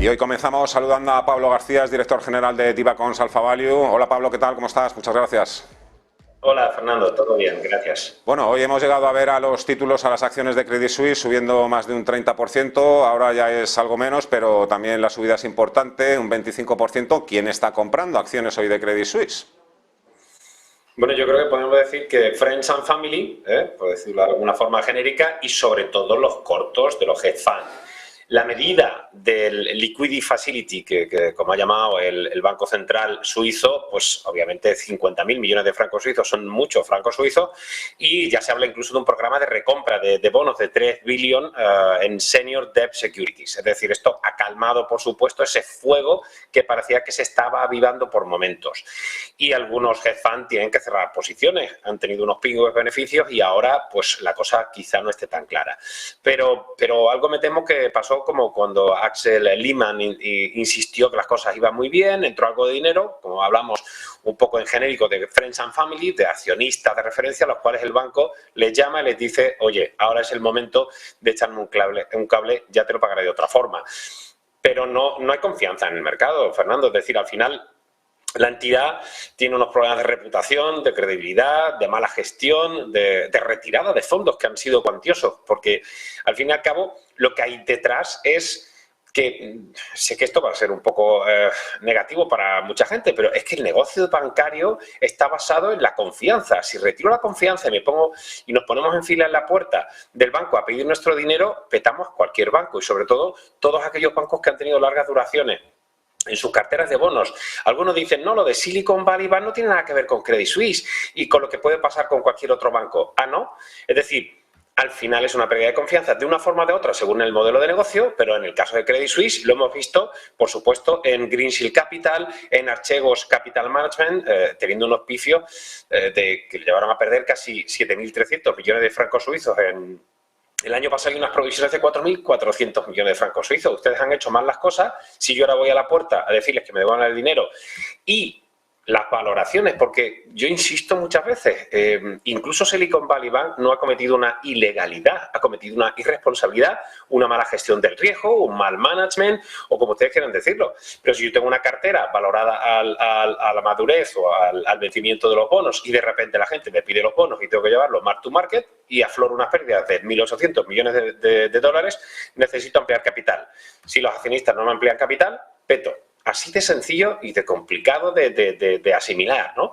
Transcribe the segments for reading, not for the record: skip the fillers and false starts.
Y hoy comenzamos saludando a Pablo García, director general de Divacons Alpha Value. Hola Pablo, ¿qué tal? ¿Cómo estás? Muchas gracias. Hola Fernando, todo bien, gracias. Bueno, hoy hemos llegado a ver a los títulos, a las acciones de Credit Suisse subiendo más de un 30%, ahora ya es algo menos, pero también la subida es importante, un 25%. ¿Quién está comprando acciones hoy de Credit Suisse? Bueno, yo creo que podemos decir que Friends and Family, por decirlo de alguna forma genérica, y sobre todo los cortos de los hedge funds. La medida del Liquidity Facility, que como ha llamado el Banco Central suizo, pues obviamente 50.000 millones de francos suizos son muchos francos suizos, y ya se habla incluso de un programa de recompra de bonos de 3 billion en Senior Debt Securities. Es decir, esto ha calmado, por supuesto, ese fuego que parecía que se estaba avivando por momentos. Y algunos hedge funds tienen que cerrar posiciones, han tenido unos pingos de beneficios y ahora pues la cosa quizá no esté tan clara. Pero algo me temo que pasó como cuando Axel Lehmann insistió que las cosas iban muy bien, entró algo de dinero, como hablamos un poco en genérico de Friends and Family, de accionistas de referencia, a los cuales el banco les llama y les dice, oye, ahora es el momento de echarme un cable, ya te lo pagaré de otra forma. Pero no hay confianza en el mercado, Fernando, es decir, al final la entidad tiene unos problemas de reputación, de credibilidad, de mala gestión, de retirada de fondos que han sido cuantiosos, porque al fin y al cabo lo que hay detrás es que, sé que esto va a ser un poco negativo para mucha gente, pero es que el negocio bancario está basado en la confianza. Si retiro la confianza y nos ponemos en fila en la puerta del banco a pedir nuestro dinero, petamos cualquier banco y sobre todo todos aquellos bancos que han tenido largas duraciones en sus carteras de bonos. Algunos dicen, no, lo de Silicon Valley Bank no tiene nada que ver con Credit Suisse y con lo que puede pasar con cualquier otro banco. Ah, ¿no? Es decir, al final es una pérdida de confianza de una forma o de otra según el modelo de negocio, pero en el caso de Credit Suisse lo hemos visto, por supuesto, en Greensill Capital, en Archegos Capital Management, teniendo unos pifios que le llevaron a perder casi 7.300 millones de francos suizos el año pasado hay unas provisiones de 4.400 millones de francos suizos. Ustedes han hecho mal las cosas. Si yo ahora voy a la puerta a decirles que me devuelvan el dinero y las valoraciones, porque yo insisto muchas veces, incluso Silicon Valley Bank no ha cometido una ilegalidad, ha cometido una irresponsabilidad, una mala gestión del riesgo, un mal management, o como ustedes quieran decirlo. Pero si yo tengo una cartera valorada a la madurez o al vencimiento de los bonos y de repente la gente me pide los bonos y tengo que llevarlos mark to market y afloro unas pérdidas de 1.800 millones de dólares, necesito ampliar capital. Si los accionistas no me amplían capital, peto. Así de sencillo y de complicado de asimilar, ¿no?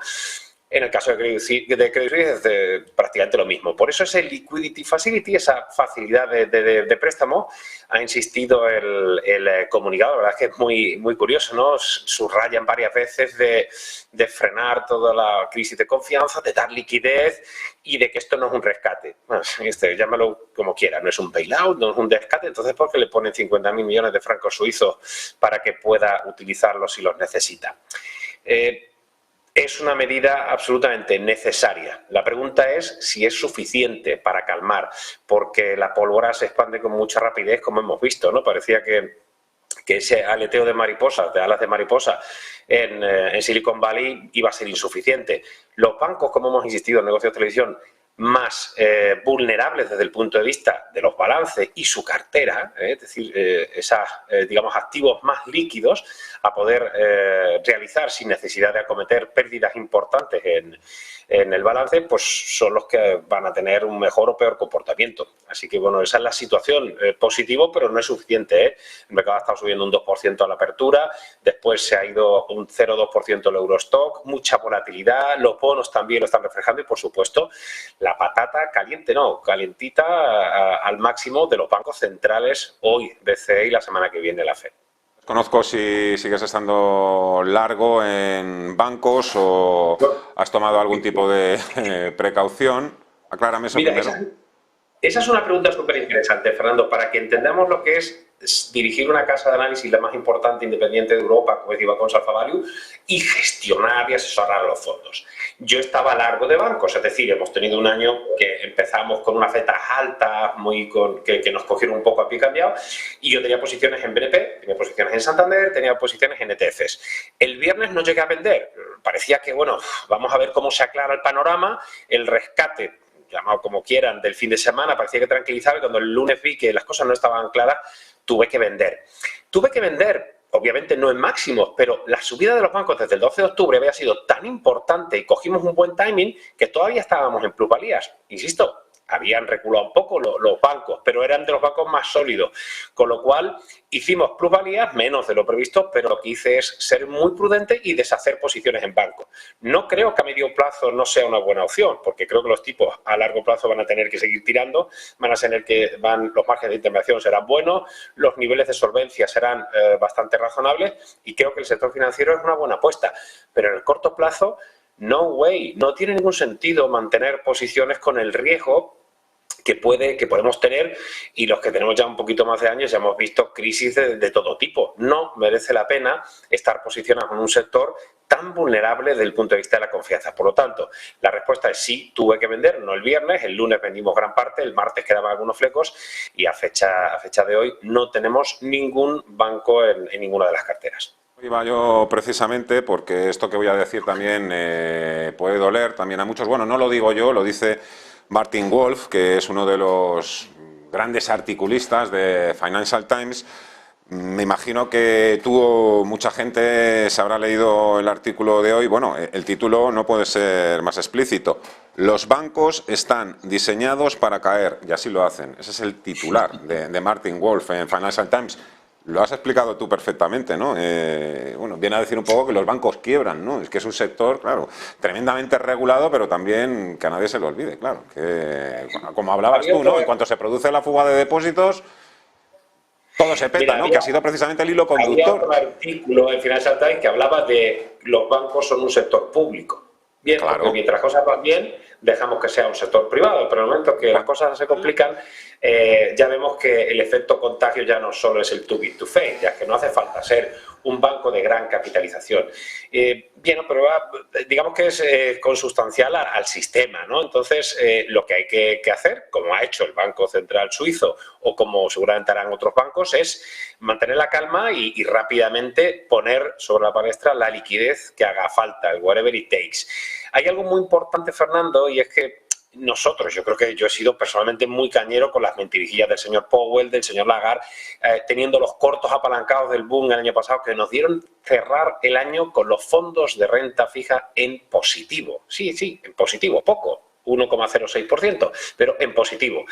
En el caso de Credit Suisse es prácticamente lo mismo. Por eso ese Liquidity Facility, esa facilidad de préstamo, ha insistido el comunicado. La verdad es que es muy curioso, ¿no? Subrayan varias veces de frenar toda la crisis de confianza, de dar liquidez y de que esto no es un rescate. Bueno, llámalo como quiera, no es un bailout, no es un rescate. Entonces, ¿por qué le ponen 50.000 millones de francos suizos para que pueda utilizarlos si los necesita? Es una medida absolutamente necesaria. La pregunta es si es suficiente para calmar, porque la pólvora se expande con mucha rapidez, como hemos visto, ¿no? Parecía que ese aleteo de mariposas, de alas de mariposa en Silicon Valley iba a ser insuficiente. Los bancos, como hemos insistido en negocios de televisión, más vulnerables desde el punto de vista de los balances y su cartera, es decir, digamos, activos más líquidos a poder realizar sin necesidad de acometer pérdidas importantes en el balance, pues son los que van a tener un mejor o peor comportamiento. Así que, bueno, esa es la situación. Positivo, pero no es suficiente, ¿eh? El mercado ha estado subiendo un 2% a la apertura, después se ha ido un 0,2% el Eurostock, mucha volatilidad, los bonos también lo están reflejando y, por supuesto, la patata caliente, no, calientita al máximo de los bancos centrales hoy, BCE y la semana que viene la FED. Conozco si sigues estando largo en bancos o has tomado algún tipo de precaución. Aclárame eso primero. Esa es una pregunta súper interesante, Fernando, para que entendamos lo que es dirigir una casa de análisis la más importante independiente de Europa, como es Divacons Alpha Value, y gestionar y asesorar los fondos. Yo estaba largo de bancos, es decir, hemos tenido un año que empezamos con unas fetas altas, que nos cogieron un poco a pie cambiado, y yo tenía posiciones en BNP, tenía posiciones en Santander, tenía posiciones en ETFs. El viernes no llegué a vender, parecía que, bueno, vamos a ver cómo se aclara el panorama, el rescate, llamado como quieran, del fin de semana, parecía que tranquilizaba, y cuando el lunes vi que las cosas no estaban claras, tuve que vender. Tuve que vender, obviamente no en máximos, pero la subida de los bancos desde el 12 de octubre había sido tan importante y cogimos un buen timing que todavía estábamos en plusvalías. Insisto, habían reculado un poco los bancos, pero eran de los bancos más sólidos. Con lo cual, hicimos plusvalías menos de lo previsto, pero lo que hice es ser muy prudente y deshacer posiciones en bancos. No creo que a medio plazo no sea una buena opción, porque creo que los tipos a largo plazo van a tener que seguir tirando, los márgenes de intervención serán buenos, los niveles de solvencia serán bastante razonables y creo que el sector financiero es una buena apuesta. Pero en el corto plazo, no way, no tiene ningún sentido mantener posiciones con el riesgo que podemos tener, y los que tenemos ya un poquito más de años ya hemos visto crisis de todo tipo. No merece la pena estar posicionado en un sector tan vulnerable desde el punto de vista de la confianza. Por lo tanto, la respuesta es sí, tuve que vender, no el viernes, el lunes vendimos gran parte, el martes quedaban algunos flecos y a fecha de hoy no tenemos ningún banco en ninguna de las carteras. Iba yo precisamente porque esto que voy a decir también puede doler también a muchos. Bueno, no lo digo yo, lo dice Martin Wolf, que es uno de los grandes articulistas de Financial Times. Me imagino que mucha gente se habrá leído el artículo de hoy. Bueno, el título no puede ser más explícito. Los bancos están diseñados para caer, y así lo hacen. Ese es el titular de Martin Wolf en Financial Times. Lo has explicado tú perfectamente, ¿no? Bueno, viene a decir un poco que los bancos quiebran, ¿no? Es que es un sector, claro, tremendamente regulado, pero también que a nadie se lo olvide, claro. Que, como hablabas tú, ¿no? En cuanto se produce la fuga de depósitos, todo se peta, ¿no? Que ha sido precisamente el hilo conductor. Había un artículo en Financial Times que hablaba de los bancos son un sector público. Bien, claro. Porque mientras las cosas van bien, dejamos que sea un sector privado, pero en el momento que las cosas se complican, ya vemos que el efecto contagio ya no solo es el too big to fail, ya que no hace falta ser un banco de gran capitalización. Bien, pero digamos que es consustancial al sistema, ¿no? Entonces, lo que hay que hacer, como ha hecho el Banco Central Suizo o como seguramente harán otros bancos, es mantener la calma y rápidamente poner sobre la palestra la liquidez que haga falta, el whatever it takes. Hay algo muy importante, Fernando, y es que yo creo que yo he sido personalmente muy cañero con las mentirijillas del señor Powell, del señor Lagarde, teniendo los cortos apalancados del boom el año pasado que nos dieron cerrar el año con los fondos de renta fija en positivo. Sí, en positivo, poco, 1,06%, pero en positivo.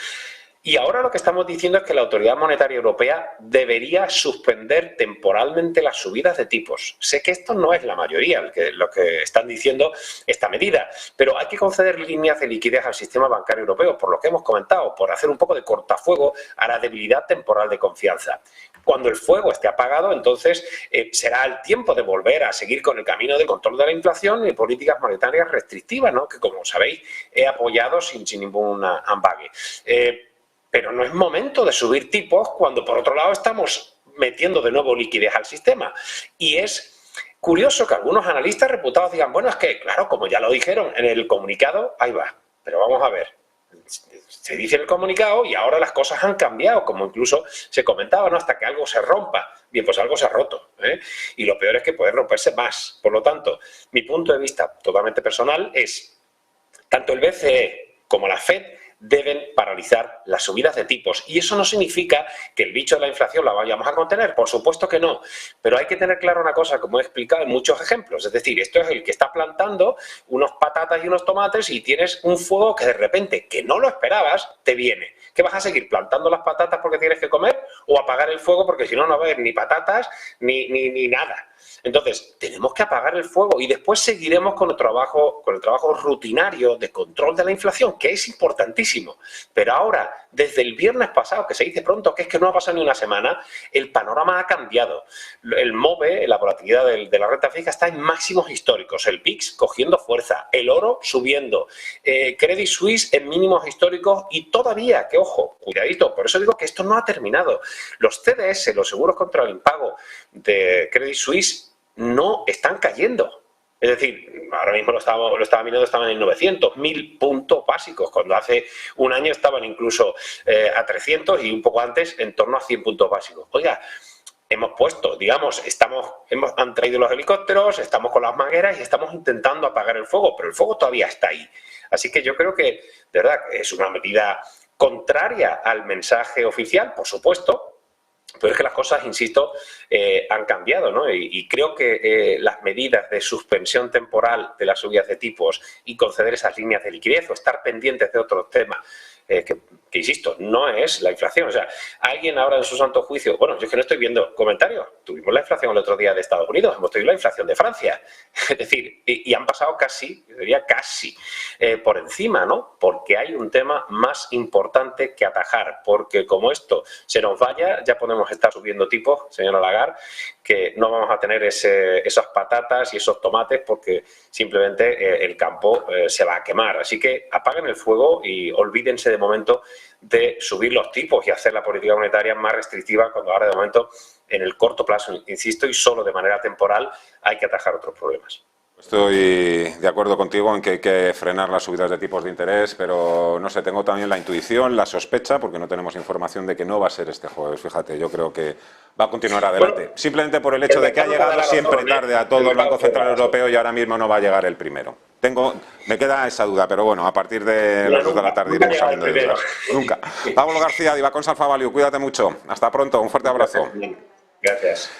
Y ahora lo que estamos diciendo es que la Autoridad Monetaria Europea debería suspender temporalmente las subidas de tipos. Sé que esto no es la mayoría lo que están diciendo esta medida, pero hay que conceder líneas de liquidez al sistema bancario europeo, por lo que hemos comentado, por hacer un poco de cortafuego a la debilidad temporal de confianza. Cuando el fuego esté apagado, entonces será el tiempo de volver a seguir con el camino del control de la inflación y políticas monetarias restrictivas, ¿no? Que, como sabéis, he apoyado sin ningún ambague. Pero no es momento de subir tipos cuando, por otro lado, estamos metiendo de nuevo liquidez al sistema. Y es curioso que algunos analistas reputados digan, bueno, es que, claro, como ya lo dijeron en el comunicado, ahí va. Pero vamos a ver. Se dice en el comunicado y ahora las cosas han cambiado, como incluso se comentaba, ¿no? Hasta que algo se rompa. Bien, pues algo se ha roto, ¿eh? Y lo peor es que puede romperse más. Por lo tanto, mi punto de vista totalmente personal es, tanto el BCE como la FED deben paralizar las subidas de tipos. Y eso no significa que el bicho de la inflación la vayamos a contener, por supuesto que no. Pero hay que tener claro una cosa, como he explicado en muchos ejemplos. Es decir, esto es el que está plantando unos patatas y unos tomates y tienes un fuego que de repente, que no lo esperabas, te viene. ¿Qué vas a seguir plantando las patatas porque tienes que comer? ¿O apagar el fuego porque si no, no va a haber ni patatas ni nada? Entonces, tenemos que apagar el fuego y después seguiremos con el trabajo rutinario de control de la inflación, que es importantísimo. Pero ahora, desde el viernes pasado, que se dice pronto, que es que no ha pasado ni una semana, el panorama ha cambiado. El MOVE, la volatilidad de la renta fija, está en máximos históricos. El VIX cogiendo fuerza, el oro subiendo, Credit Suisse en mínimos históricos y todavía, que ojo, cuidadito, por eso digo que esto no ha terminado. Los CDS, los seguros contra el impago de Credit Suisse, no están cayendo. Es decir, ahora mismo lo estaba mirando, estaban en 900, 1000 puntos básicos, cuando hace un año estaban incluso a 300 y un poco antes en torno a 100 puntos básicos. Oiga, hemos puesto, digamos, han traído los helicópteros, estamos con las mangueras y estamos intentando apagar el fuego, pero el fuego todavía está ahí. Así que yo creo que, de verdad, es una medida contraria al mensaje oficial, por supuesto, Pero es que las cosas, insisto, han cambiado, ¿no? Y creo que las medidas de suspensión temporal de las subidas de tipos y conceder esas líneas de liquidez o estar pendientes de otros temas, que insisto, no es la inflación. O sea, alguien ahora en su santo juicio, bueno, yo es que no estoy viendo comentarios. Tuvimos la inflación el otro día de Estados Unidos, hemos tenido la inflación de Francia. Es decir, y han pasado casi, yo diría casi, por encima, ¿no? Porque hay un tema más importante que atajar, porque como esto se nos vaya, ya podemos estar subiendo tipos, señora Lagarde, que no vamos a tener esas patatas y esos tomates porque simplemente el campo se va a quemar. Así que apaguen el fuego y olvídense de momento de subir los tipos y hacer la política monetaria más restrictiva cuando ahora de momento en el corto plazo, insisto, y solo de manera temporal hay que atajar otros problemas. Estoy de acuerdo contigo en que hay que frenar las subidas de tipos de interés, pero no sé, tengo también la intuición, la sospecha, porque no tenemos información de que no va a ser este jueves. Fíjate, yo creo que va a continuar adelante. Bueno, simplemente por el hecho de que ha llegado siempre tarde a todo el Banco Central Europeo y ahora mismo no va a llegar el primero. Me queda esa duda, pero bueno, a partir de las 2 de la tarde iremos saliendo de dudas. Nunca. Pablo García, de Ibacons Alpha Value, cuídate mucho. Hasta pronto, un fuerte abrazo. Gracias.